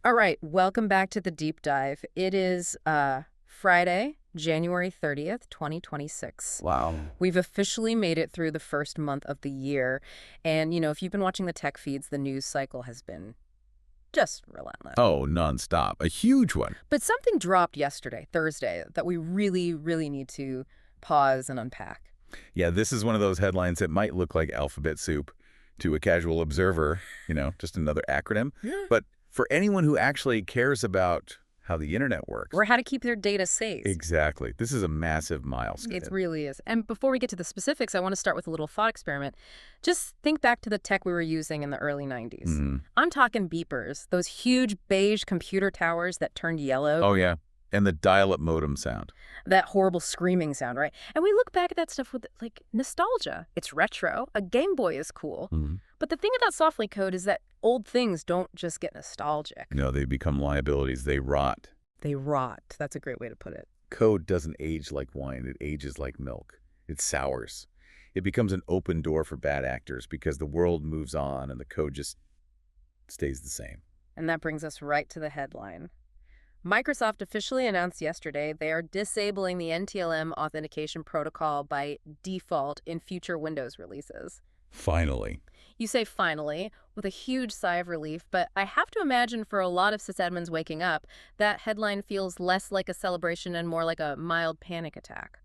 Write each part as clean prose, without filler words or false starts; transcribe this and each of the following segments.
All right, welcome back to the deep dive. It is Friday, January 30th, 2026. Wow. We've officially made it through the first month of the year. And, if you've been watching the tech feeds, the news cycle has been just relentless. Oh, nonstop. A huge one. But something dropped yesterday, Thursday, that we really, really need to pause and unpack. Yeah, this is one of those headlines that might look like alphabet soup to a casual observer, just another acronym. Yeah. But for anyone who actually cares about how the internet works. Or how to keep their data safe. Exactly. This is a massive milestone. It really is. And before we get to the specifics, I want to start with a little thought experiment. Just think back to the tech we were using in the early 90s. I'm talking beepers, those huge beige computer towers that turned yellow. Oh, yeah. And the dial-up modem sound. That horrible screaming sound, right? And we look back at that stuff with, nostalgia. It's retro. A Game Boy is cool. But the thing about softly code is that old things don't just get nostalgic. No, they become liabilities. They rot. They rot. That's a great way to put it. Code doesn't age like wine. It ages like milk. It sours. It becomes an open door for bad actors because the world moves on and the code just stays the same. And that brings us right to the headline. Microsoft officially announced yesterday they are disabling the NTLM authentication protocol by default in future Windows releases. Finally. You say finally, with a huge sigh of relief, but I have to imagine for a lot of sysadmins waking up, that headline feels less like a celebration and more like a mild panic attack.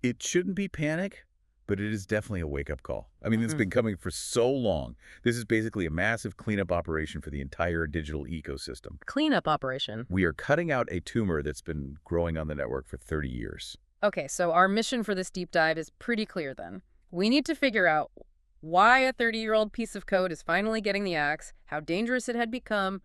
It shouldn't be panic, but it is definitely a wake-up call. I mean, it's been coming for so long. This is basically a massive cleanup operation for the entire digital ecosystem. Cleanup operation. We are cutting out a tumor that's been growing on the network for 30 years. Okay, so our mission for this deep dive is pretty clear then. We need to figure out why a 30-year-old piece of code is finally getting the axe, how dangerous it had become,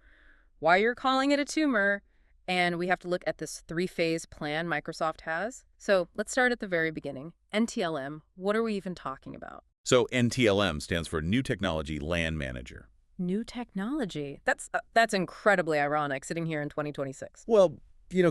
why you're calling it a tumor, and we have to look at this three-phase plan Microsoft has. So let's start at the very beginning. NTLM, what are we even talking about? So NTLM stands for New Technology LAN Manager. New technology. That's incredibly ironic, sitting here in 2026. Well,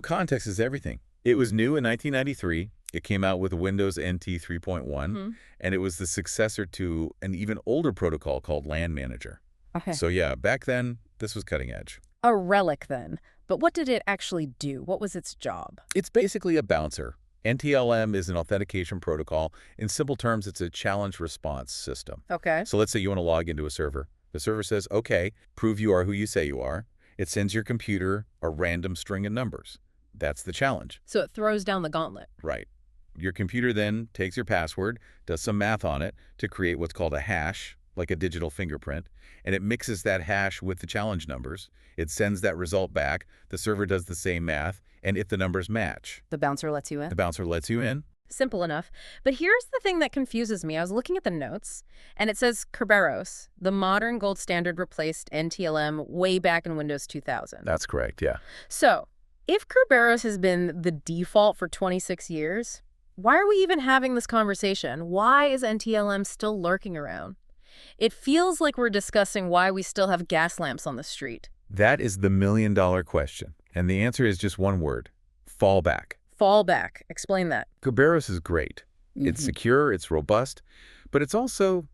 context is everything. It was new in 1993. It came out with Windows NT 3.1, and it was the successor to an even older protocol called LAN Manager. Okay. So yeah, back then, this was cutting edge. A relic then. But what did it actually do? What was its job? It's basically a bouncer. NTLM is an authentication protocol. In simple terms, it's a challenge response system. Okay. So let's say you want to log into a server. The server says, okay, prove you are who you say you are. It sends your computer a random string of numbers. That's the challenge. So it throws down the gauntlet. Right. Your computer then takes your password, does some math on it to create what's called a hash, like a digital fingerprint, and it mixes that hash with the challenge numbers. It sends that result back. The server does the same math, and if the numbers match, The bouncer lets you in. the bouncer lets you in. Simple enough. But here's the thing that confuses me. I was looking at the notes, and it says Kerberos, the modern gold standard, replaced NTLM way back in Windows 2000. That's correct, yeah. So, if Kerberos has been the default for 26 years, why are we even having this conversation? Why is NTLM still lurking around? It feels like we're discussing why we still have gas lamps on the street. That is the million-dollar question, and the answer is just one word: fallback. Fallback. Explain that. Kerberos is great. It's secure, it's robust, but it's also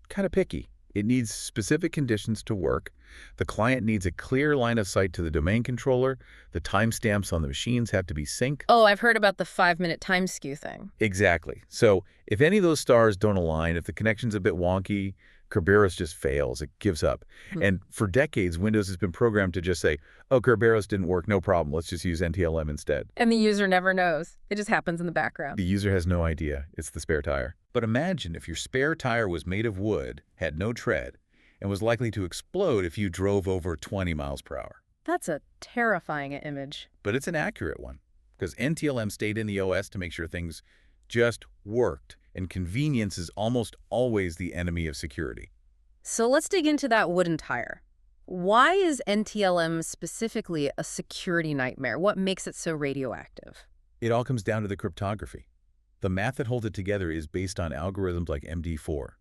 kind of picky. It needs specific conditions to work. The client needs a clear line of sight to the domain controller. The timestamps on the machines have to be synced. Oh, I've heard about the 5-minute time skew thing. Exactly. So if any of those stars don't align, if the connection's a bit wonky, Kerberos just fails. It gives up. And for decades, Windows has been programmed to just say, oh, Kerberos didn't work, no problem. Let's just use NTLM instead. And the user never knows. It just happens in the background. The user has no idea. It's the spare tire. But imagine if your spare tire was made of wood, had no tread, and was likely to explode if you drove over 20 miles per hour. That's a terrifying image. But it's an accurate one, because NTLM stayed in the OS to make sure things just worked, and convenience is almost always the enemy of security. So let's dig into that wooden tire. Why is NTLM specifically a security nightmare? What makes it so radioactive? It all comes down to the cryptography. The math that holds it together is based on algorithms like MD4.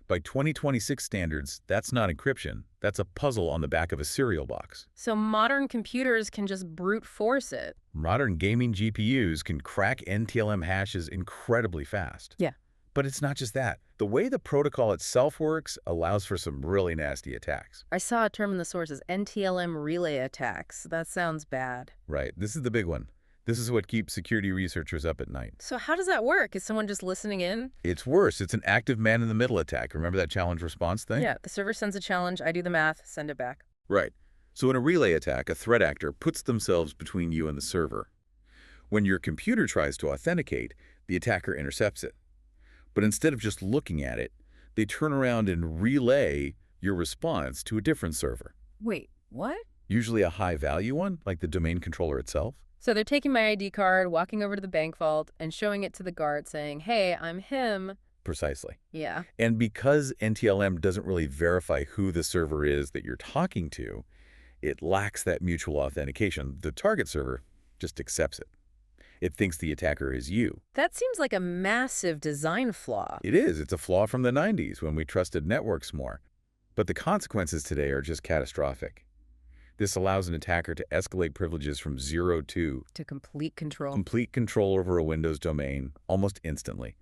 By 2026 standards, that's not encryption. That's a puzzle on the back of a cereal box. So modern computers can just brute force it. Modern gaming GPUs can crack NTLM hashes incredibly fast. Yeah. But it's not just that. The way the protocol itself works allows for some really nasty attacks. I saw a term in the sources, NTLM relay attacks. That sounds bad. Right. This is the big one. This is what keeps security researchers up at night. So how does that work? Is someone just listening in? It's worse. It's an active man-in-the-middle attack. Remember that challenge response thing? Yeah, the server sends a challenge, I do the math, send it back. Right. So in a relay attack, a threat actor puts themselves between you and the server. When your computer tries to authenticate, the attacker intercepts it. But instead of just looking at it, they turn around and relay your response to a different server. Wait, what? Usually a high-value one, like the domain controller itself. So they're taking my ID card, walking over to the bank vault, and showing it to the guard saying, hey, I'm him. Precisely. Yeah. And because NTLM doesn't really verify who the server is that you're talking to, it lacks that mutual authentication. The target server just accepts it. It thinks the attacker is you. That seems like a massive design flaw. It is. It's a flaw from the 90s when we trusted networks more. But the consequences today are just catastrophic. This allows an attacker to escalate privileges from 0 to complete control. Complete control over a Windows domain almost instantly.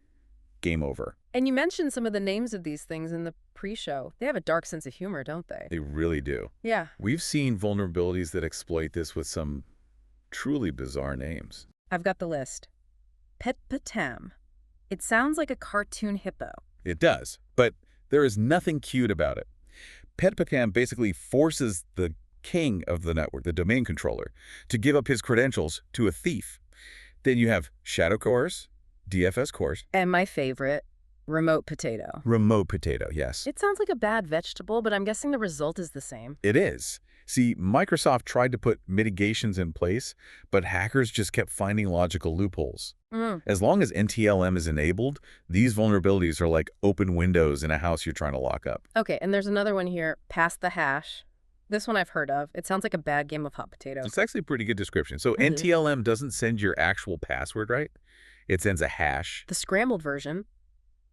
Game over. And you mentioned some of the names of these things in the pre-show. They have a dark sense of humor, don't they? They really do. Yeah. We've seen vulnerabilities that exploit this with some truly bizarre names. I've got the list. PetitPotam. It sounds like a cartoon hippo. It does, but there is nothing cute about it. PetitPotam basically forces the king of the network, the domain controller, to give up his credentials to a thief. Then you have Shadow Course, DFS Course. And my favorite, Remote Potato. Remote Potato, yes. It sounds like a bad vegetable, but I'm guessing the result is the same. It is. See, Microsoft tried to put mitigations in place, but hackers just kept finding logical loopholes. As long as NTLM is enabled, these vulnerabilities are like open windows in a house you're trying to lock up. Okay, and there's another one here, Pass the Hash. This one I've heard of. It sounds like a bad game of hot potato. It's actually a pretty good description. So NTLM doesn't send your actual password, right? It sends a hash. The scrambled version,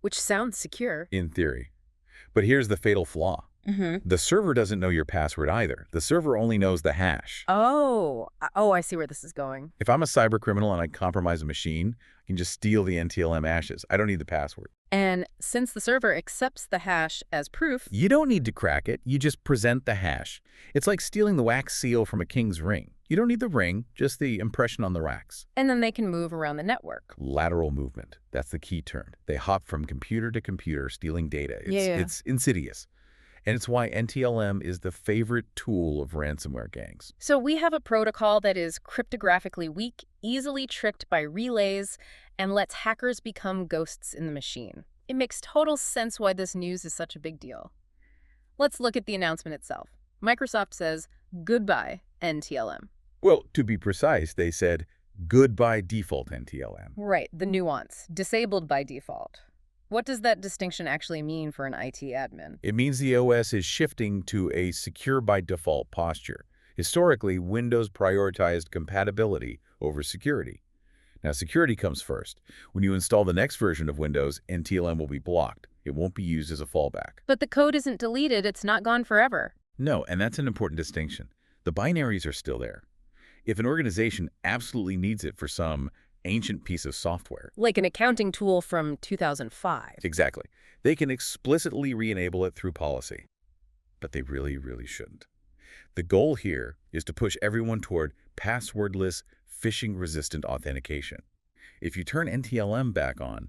which sounds secure. In theory. But here's the fatal flaw. The server doesn't know your password either. The server only knows the hash. Oh, I see where this is going. If I'm a cyber criminal and I compromise a machine, I can just steal the NTLM hashes. I don't need the password. And since the server accepts the hash as proof, you don't need to crack it. You just present the hash. It's like stealing the wax seal from a king's ring. You don't need the ring, just the impression on the wax. And then they can move around the network. Lateral movement. That's the key term. They hop from computer to computer, stealing data. It's insidious. And it's why NTLM is the favorite tool of ransomware gangs. So we have a protocol that is cryptographically weak, easily tricked by relays, and lets hackers become ghosts in the machine. It makes total sense why this news is such a big deal. Let's look at the announcement itself. Microsoft says, goodbye, NTLM. Well, to be precise, they said, goodbye default NTLM. Right, the nuance, disabled by default. What does that distinction actually mean for an IT admin? It means the OS is shifting to a secure by default posture. Historically, Windows prioritized compatibility over security. Now, security comes first. When you install the next version of Windows, NTLM will be blocked. It won't be used as a fallback. But the code isn't deleted. It's not gone forever. No, and that's an important distinction. The binaries are still there. If an organization absolutely needs it for some ancient piece of software, like an accounting tool from 2005. Exactly. They can explicitly re-enable it through policy. But they really, really shouldn't. The goal here is to push everyone toward passwordless, phishing-resistant authentication. If you turn NTLM back on,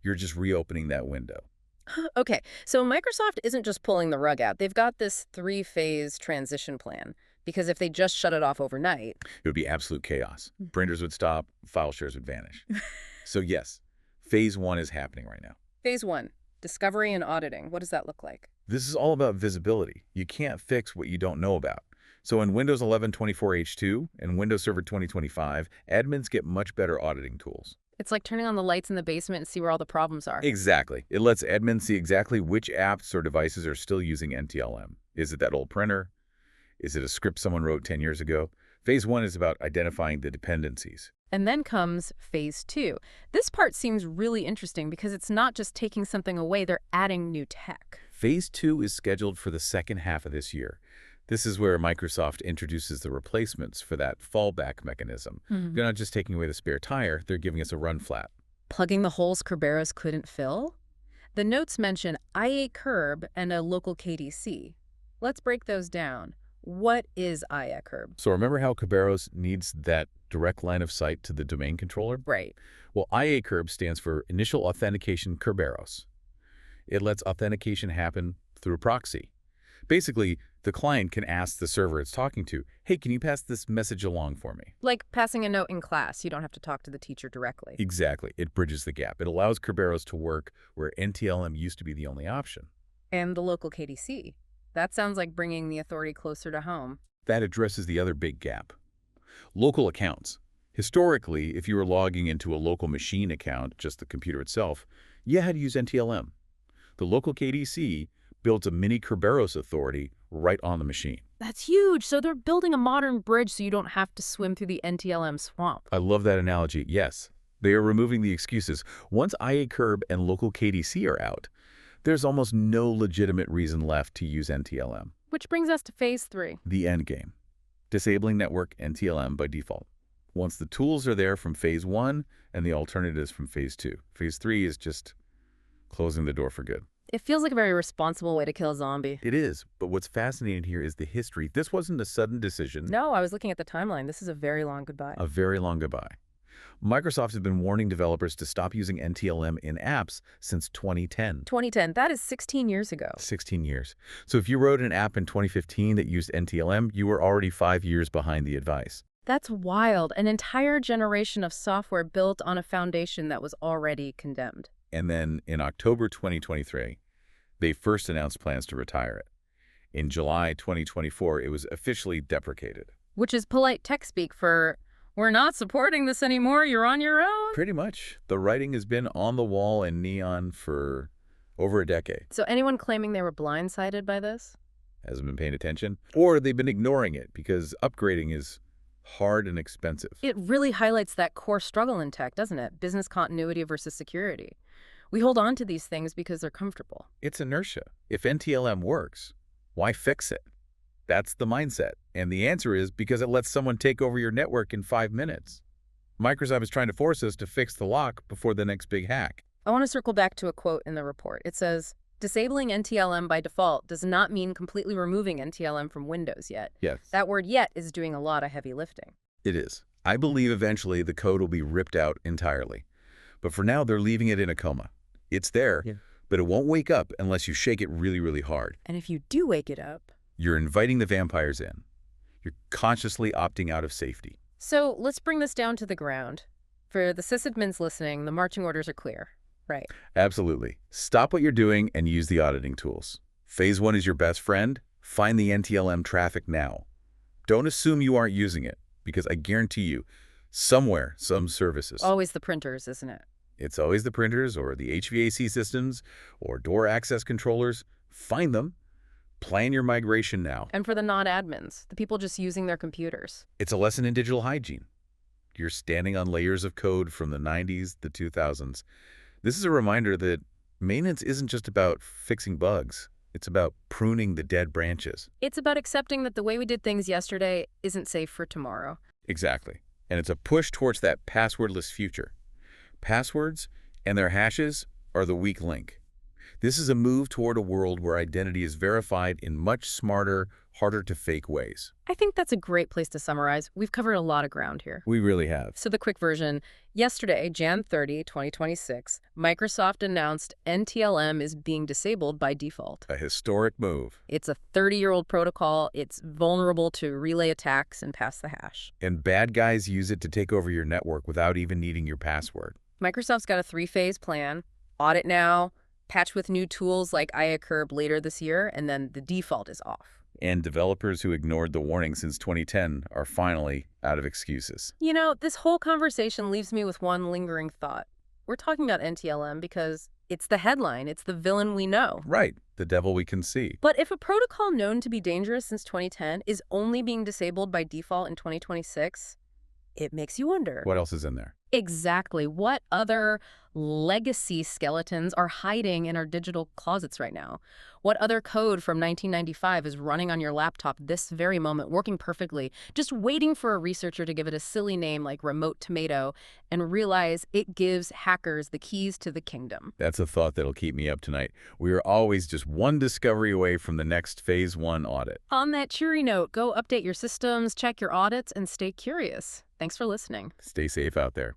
you're just reopening that window. Okay, so Microsoft isn't just pulling the rug out. They've got this 3-phase transition plan. Because if they just shut it off overnight, it would be absolute chaos. Printers would stop, file shares would vanish. So yes, phase 1 is happening right now. Phase 1, discovery and auditing. What does that look like? This is all about visibility. You can't fix what you don't know about. So in Windows 11 24H2 and Windows Server 2025, admins get much better auditing tools. It's like turning on the lights in the basement and see where all the problems are. Exactly. It lets admins see exactly which apps or devices are still using NTLM. Is it that old printer? Is it a script someone wrote 10 years ago? Phase 1 is about identifying the dependencies. And then comes phase 2. This part seems really interesting because it's not just taking something away, they're adding new tech. Phase 2 is scheduled for the second half of this year. This is where Microsoft introduces the replacements for that fallback mechanism. They're not just taking away the spare tire, they're giving us a run flat. Plugging the holes Kerberos couldn't fill? The notes mention IAKerb and a local KDC. Let's break those down. What is IAKerb? So remember how Kerberos needs that direct line of sight to the domain controller? Right. Well, IAKerb stands for Initial Authentication Kerberos. It lets authentication happen through a proxy. Basically, the client can ask the server it's talking to, hey, can you pass this message along for me? Like passing a note in class. You don't have to talk to the teacher directly. Exactly. It bridges the gap. It allows Kerberos to work where NTLM used to be the only option. And the local KDC. That sounds like bringing the authority closer to home. That addresses the other big gap. Local accounts. Historically, if you were logging into a local machine account, just the computer itself, you had to use NTLM. The local KDC builds a mini Kerberos authority right on the machine. That's huge. So they're building a modern bridge so you don't have to swim through the NTLM swamp. I love that analogy. Yes, they are removing the excuses. Once IAKerb and local KDC are out, there's almost no legitimate reason left to use NTLM. Which brings us to phase 3. The end game. Disabling network NTLM by default. Once the tools are there from phase 1 and the alternatives from phase 2. Phase 3 is just closing the door for good. It feels like a very responsible way to kill a zombie. It is, but what's fascinating here is the history. This wasn't a sudden decision. No, I was looking at the timeline. This is a very long goodbye. A very long goodbye. Microsoft has been warning developers to stop using NTLM in apps since 2010. 2010, that is 16 years ago. 16 years. So if you wrote an app in 2015 that used NTLM, you were already 5 years behind the advice. That's wild. An entire generation of software built on a foundation that was already condemned. And then in October 2023, they first announced plans to retire it. In July 2024, it was officially deprecated. Which is polite tech speak for, we're not supporting this anymore, you're on your own. Pretty much. The writing has been on the wall in neon for over a decade. So anyone claiming they were blindsided by this? Hasn't been paying attention. Or they've been ignoring it because upgrading is hard and expensive. It really highlights that core struggle in tech, doesn't it? Business continuity versus security. We hold on to these things because they're comfortable. It's inertia. If NTLM works, why fix it? That's the mindset. And the answer is because it lets someone take over your network in 5 minutes. Microsoft is trying to force us to fix the lock before the next big hack. I want to circle back to a quote in the report. It says, disabling NTLM by default does not mean completely removing NTLM from Windows yet. Yes. That word yet is doing a lot of heavy lifting. It is. I believe eventually the code will be ripped out entirely. But for now, they're leaving it in a coma. It's there, but it won't wake up unless you shake it really, really hard. And if you do wake it up, you're inviting the vampires in. You're consciously opting out of safety. So let's bring this down to the ground. For the sysadmins listening, the marching orders are clear, right? Absolutely. Stop what you're doing and use the auditing tools. Phase 1 is your best friend. Find the NTLM traffic now. Don't assume you aren't using it, because I guarantee you, somewhere, some services. Always the printers, isn't it? It's always the printers or the HVAC systems or door access controllers. Find them. Plan your migration now. And for the non-admins, the people just using their computers. It's a lesson in digital hygiene. You're standing on layers of code from the 90s, the 2000s. This is a reminder that maintenance isn't just about fixing bugs. It's about pruning the dead branches. It's about accepting that the way we did things yesterday isn't safe for tomorrow. Exactly. And it's a push towards that passwordless future. Passwords and their hashes are the weak link. This is a move toward a world where identity is verified in much smarter, harder-to-fake ways. I think that's a great place to summarize. We've covered a lot of ground here. We really have. So the quick version, yesterday, Jan 30, 2026, Microsoft announced NTLM is being disabled by default. A historic move. It's a 30-year-old protocol. It's vulnerable to relay attacks and pass the hash. And bad guys use it to take over your network without even needing your password. Microsoft's got a 3-phase plan. Audit now, patch with new tools like IAKerb later this year, and then the default is off. And developers who ignored the warning since 2010 are finally out of excuses. You know, this whole conversation leaves me with one lingering thought. We're talking about NTLM because it's the headline. It's the villain we know. Right. The devil we can see. But if a protocol known to be dangerous since 2010 is only being disabled by default in 2026, it makes you wonder. What else is in there? Exactly. What other legacy skeletons are hiding in our digital closets right now? What other code from 1995 is running on your laptop this very moment, working perfectly, just waiting for a researcher to give it a silly name like remote tomato and realize it gives hackers the keys to the kingdom? That's a thought that'll keep me up tonight. We are always just one discovery away from the next phase 1 audit. On that cheery note, go update your systems, check your audits, and stay curious. Thanks for listening. Stay safe out there.